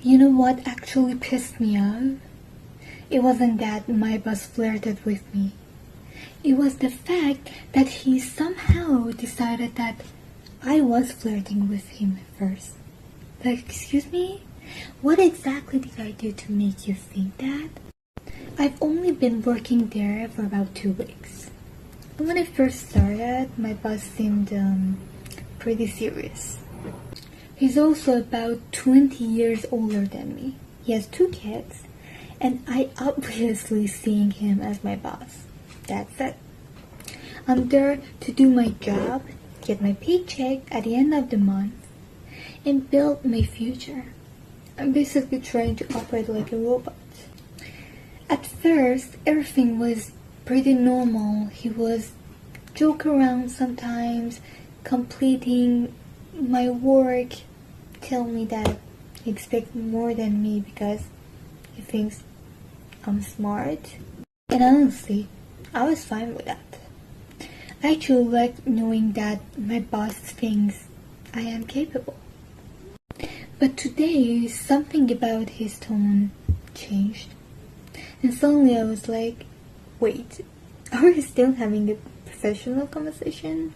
You know what actually pissed me off? It wasn't that my boss flirted with me. It was the fact that he somehow decided that I was flirting with him first. Like, excuse me? What exactly did I do to make you think that? I've only been working there for about 2 weeks. And when I first started, my boss seemed pretty serious. He's also about 20 years older than me. He has 2 kids, and I obviously seeing him as my boss. That's it. I'm there to do my job, get my paycheck at the end of the month, and build my future. I'm basically trying to operate like a robot. At first, everything was pretty normal. He was joke around sometimes, completing my work, tell me that he expects more than me because he thinks I'm smart. And honestly, I was fine with that. I actually like knowing that my boss thinks I am capable. But today, something about his tone changed. And suddenly I was like, wait, are we still having a professional conversation?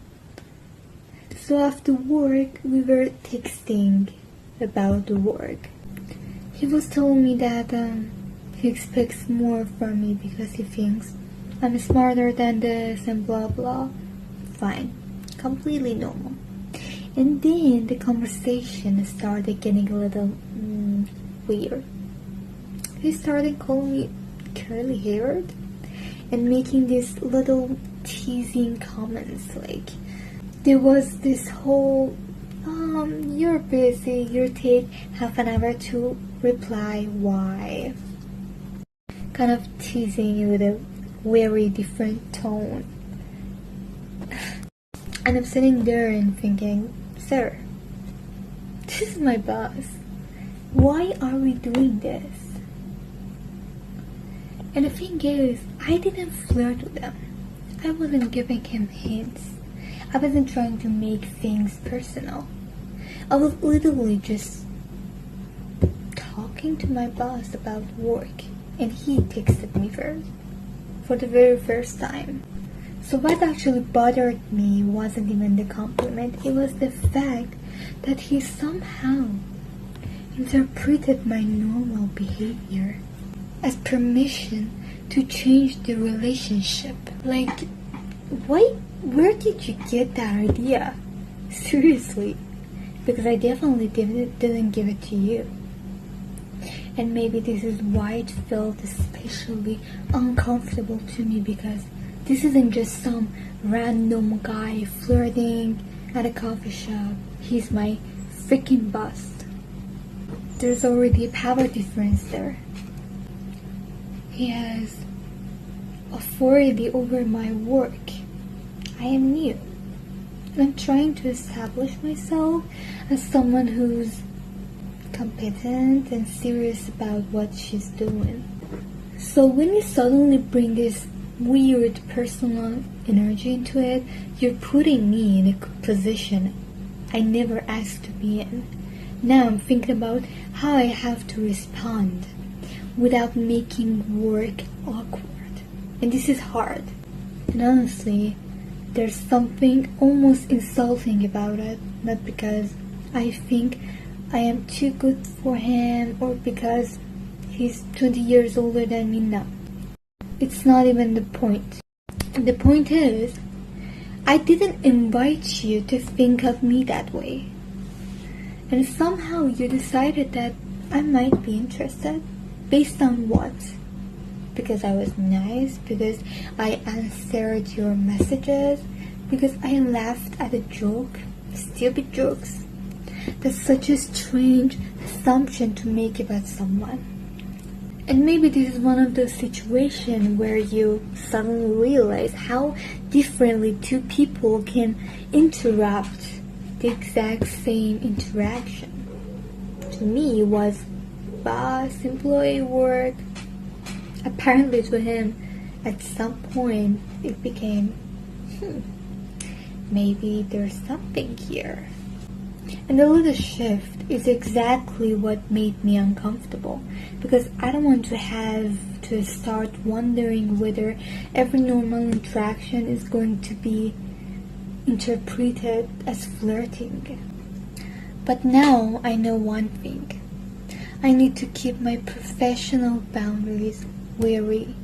So after work, we were texting about the work. He was telling me that he expects more from me because he thinks I'm smarter than this and blah blah. Fine, completely normal. And then the conversation started getting a little weird. He started calling me curly haired and making these little teasing comments like there was this whole you're busy, you take half an hour to reply, why? Kind of teasing with a very different tone. And I'm sitting there and thinking, sir, this is my boss. Why are we doing this? And the thing is, I didn't flirt with him. I wasn't giving him hints. I wasn't trying to make things personal. I was literally just talking to my boss about work, and he texted me first, for the very first time. So what actually bothered me wasn't even the compliment, it was the fact that he somehow interpreted my normal behavior as permission to change the relationship. Like, where did you get that idea? Seriously. Because I definitely didn't give it to you. And maybe this is why it felt especially uncomfortable to me, because this isn't just some random guy flirting at a coffee shop. He's my freaking boss. There's already a power difference there. He has authority over my work. I am new. I'm trying to establish myself as someone who's competent and serious about what she's doing. So when you suddenly bring this weird personal energy into it, you're putting me in a position I never asked to be in. Now I'm thinking about how I have to respond without making work awkward. And this is hard. And honestly, there's something almost insulting about it, not because I think I am too good for him or because he's 20 years older than me now. It's not even the point. The point is, I didn't invite you to think of me that way. And somehow you decided that I might be interested. Based on what? Because I was nice, because I answered your messages, because I laughed at a joke, stupid jokes. That's such a strange assumption to make about someone. And maybe this is one of those situations where you suddenly realize how differently two people can interrupt the exact same interaction. To me, it was boss-employee work. Apparently to him, at some point, it became, maybe there's something here. And the little shift is exactly what made me uncomfortable, because I don't want to have to start wondering whether every normal interaction is going to be interpreted as flirting. But now I know one thing. I need to keep my professional boundaries very,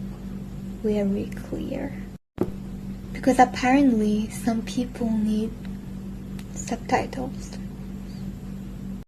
very clear. Because apparently some people need subtitles.